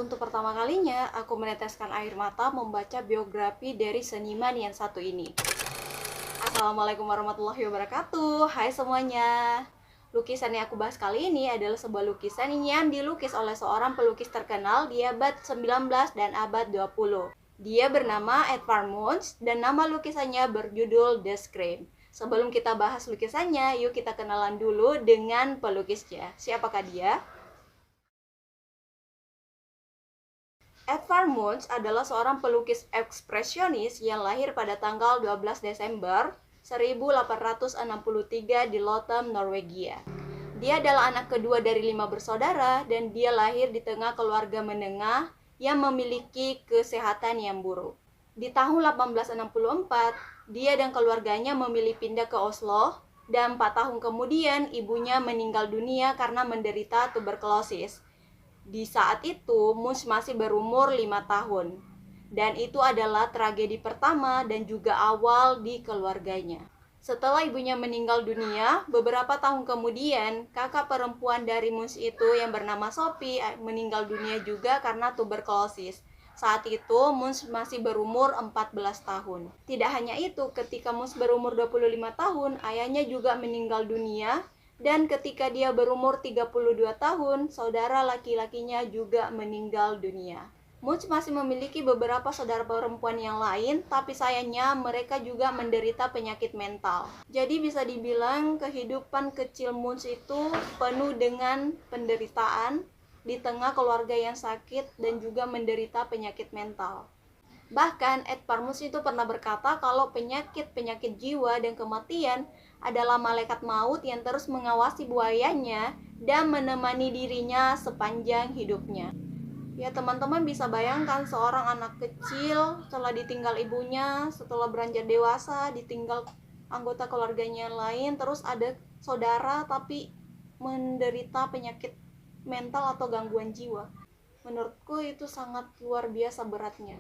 Untuk pertama kalinya, aku meneteskan air mata membaca biografi dari seniman yang satu ini. Assalamualaikum warahmatullahi wabarakatuh. Hai semuanya. Lukisan yang aku bahas kali ini adalah sebuah lukisan yang dilukis oleh seorang pelukis terkenal di abad 19 dan abad 20. Dia bernama Edvard Munch dan nama lukisannya berjudul The Scream. Sebelum kita bahas lukisannya, yuk kita kenalan dulu dengan pelukisnya. Siapakah dia? Edvard Munch adalah seorang pelukis ekspresionis yang lahir pada tanggal 12 Desember 1863 di Lothar, Norwegia. Dia adalah anak kedua dari 5 bersaudara dan dia lahir di tengah keluarga menengah yang memiliki kesehatan yang buruk. Di tahun 1864, dia dan keluarganya memilih pindah ke Oslo dan 4 tahun kemudian ibunya meninggal dunia karena menderita tuberkulosis. Di saat itu, Munch masih berumur 5 tahun. Dan itu adalah tragedi pertama dan juga awal di keluarganya. Setelah ibunya meninggal dunia, beberapa tahun kemudian, kakak perempuan dari Munch itu yang bernama Sophie meninggal dunia juga karena tuberkulosis. Saat itu, Munch masih berumur 14 tahun. Tidak hanya itu, ketika Munch berumur 25 tahun, ayahnya juga meninggal dunia. Dan ketika dia berumur 32 tahun, saudara laki-lakinya juga meninggal dunia. Munch masih memiliki beberapa saudara perempuan yang lain, tapi sayangnya mereka juga menderita penyakit mental. Jadi bisa dibilang kehidupan kecil Munch itu penuh dengan penderitaan di tengah keluarga yang sakit dan juga menderita penyakit mental. Bahkan Edvard Munch itu pernah berkata kalau penyakit jiwa dan kematian adalah malaikat maut yang terus mengawasi buayanya dan menemani dirinya sepanjang hidupnya. Ya teman-teman bisa bayangkan seorang anak kecil setelah ditinggal ibunya, setelah beranjak dewasa, ditinggal anggota keluarganya yang lain, terus ada saudara tapi menderita penyakit mental atau gangguan jiwa. Menurutku itu sangat luar biasa beratnya.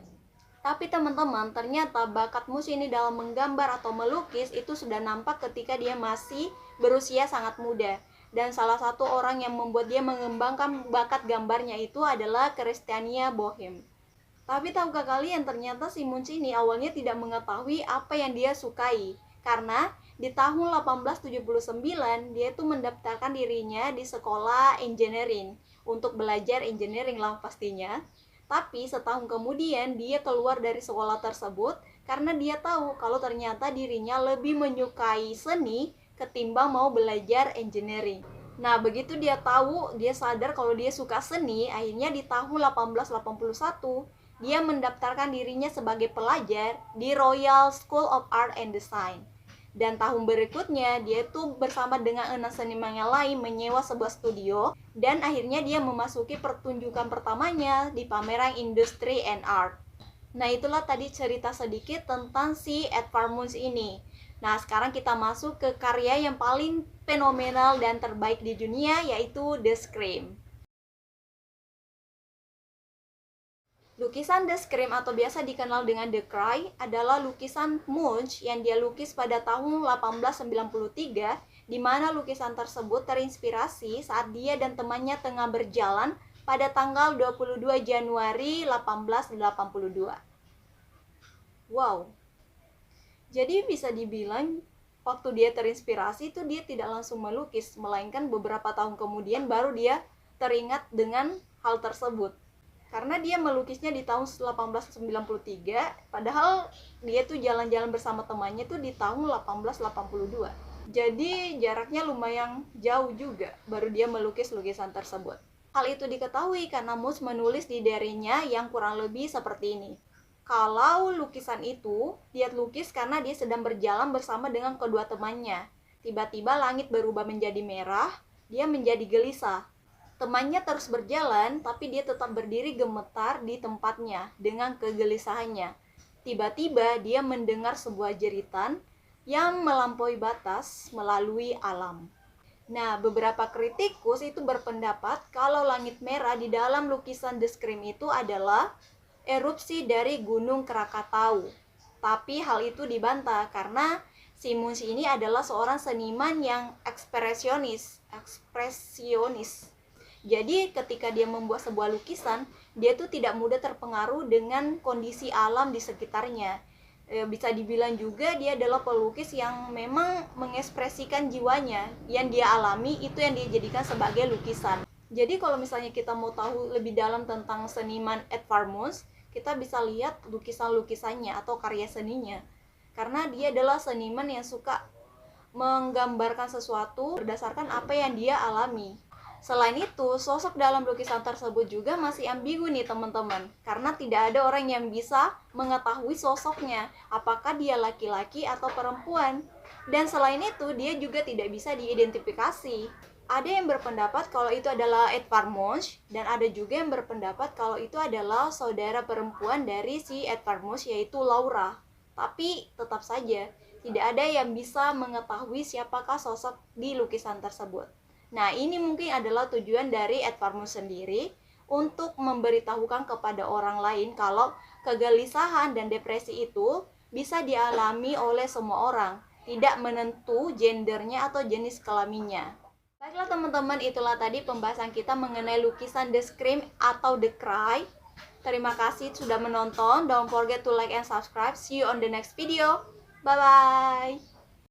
Tapi teman-teman, ternyata bakat Munch ini dalam menggambar atau melukis itu sudah nampak ketika dia masih berusia sangat muda. Dan salah satu orang yang membuat dia mengembangkan bakat gambarnya itu adalah Christiania Bohem. Tapi tahukah kalian ternyata si Munch ini awalnya tidak mengetahui apa yang dia sukai. Karena di tahun 1879 dia itu mendaftarkan dirinya di sekolah engineering untuk belajar engineering lah pastinya. Tapi setahun kemudian dia keluar dari sekolah tersebut karena dia tahu kalau ternyata dirinya lebih menyukai seni ketimbang mau belajar engineering. Nah, begitu dia tahu, dia sadar kalau dia suka seni, akhirnya di tahun 1881 dia mendaftarkan dirinya sebagai pelajar di Royal School of Art and Design. Dan tahun berikutnya dia tuh bersama dengan 6 seniman yang lain menyewa sebuah studio dan akhirnya dia memasuki pertunjukan pertamanya di pameran Industry and Art. Nah, itulah tadi cerita sedikit tentang si Edvard Munch ini. Nah, sekarang kita masuk ke karya yang paling fenomenal dan terbaik di dunia, yaitu The Scream. Lukisan The Scream atau biasa dikenal dengan The Cry adalah lukisan Munch yang dia lukis pada tahun 1893, di mana lukisan tersebut terinspirasi saat dia dan temannya tengah berjalan pada tanggal 22 Januari 1882. Wow. Jadi bisa dibilang waktu dia terinspirasi itu dia tidak langsung melukis, melainkan beberapa tahun kemudian baru dia teringat dengan hal tersebut. Karena dia melukisnya di tahun 1893, padahal dia tuh jalan-jalan bersama temannya tuh di tahun 1882. Jadi jaraknya lumayan jauh juga baru dia melukis lukisan tersebut. Hal itu diketahui karena Munch menulis di diarinya yang kurang lebih seperti ini. Kalau lukisan itu dia lukis karena dia sedang berjalan bersama dengan kedua temannya. Tiba-tiba langit berubah menjadi merah, dia menjadi gelisah. Temannya terus berjalan, tapi dia tetap berdiri gemetar di tempatnya dengan kegelisahannya. Tiba-tiba dia mendengar sebuah jeritan yang melampaui batas melalui alam. Nah, beberapa kritikus itu berpendapat kalau langit merah di dalam lukisan The Scream itu adalah erupsi dari Gunung Krakatau. Tapi hal itu dibantah karena si Munch ini adalah seorang seniman yang ekspresionis. Jadi ketika dia membuat sebuah lukisan, dia tuh tidak mudah terpengaruh dengan kondisi alam di sekitarnya. Bisa dibilang juga dia adalah pelukis yang memang mengekspresikan jiwanya, yang dia alami itu yang dia jadikan sebagai lukisan. Jadi kalau misalnya kita mau tahu lebih dalam tentang seniman Edvard Munch, kita bisa lihat lukisan-lukisannya atau karya seninya. Karena dia adalah seniman yang suka menggambarkan sesuatu berdasarkan apa yang dia alami. Selain itu, sosok dalam lukisan tersebut juga masih ambigu nih teman-teman, karena tidak ada orang yang bisa mengetahui sosoknya, apakah dia laki-laki atau perempuan. Dan selain itu, dia juga tidak bisa diidentifikasi. Ada yang berpendapat kalau itu adalah Edvard Munch, dan ada juga yang berpendapat kalau itu adalah saudara perempuan dari si Edvard Munch, yaitu Laura. Tapi tetap saja, tidak ada yang bisa mengetahui siapakah sosok di lukisan tersebut. Nah, ini mungkin adalah tujuan dari Edvard Munch sendiri untuk memberitahukan kepada orang lain kalau kegelisahan dan depresi itu bisa dialami oleh semua orang, tidak menentu gendernya atau jenis kelaminnya. Baiklah teman-teman, itulah tadi pembahasan kita mengenai lukisan The Scream atau The Cry. Terima kasih sudah menonton. Don't forget to like and subscribe. See you on the next video. Bye-bye.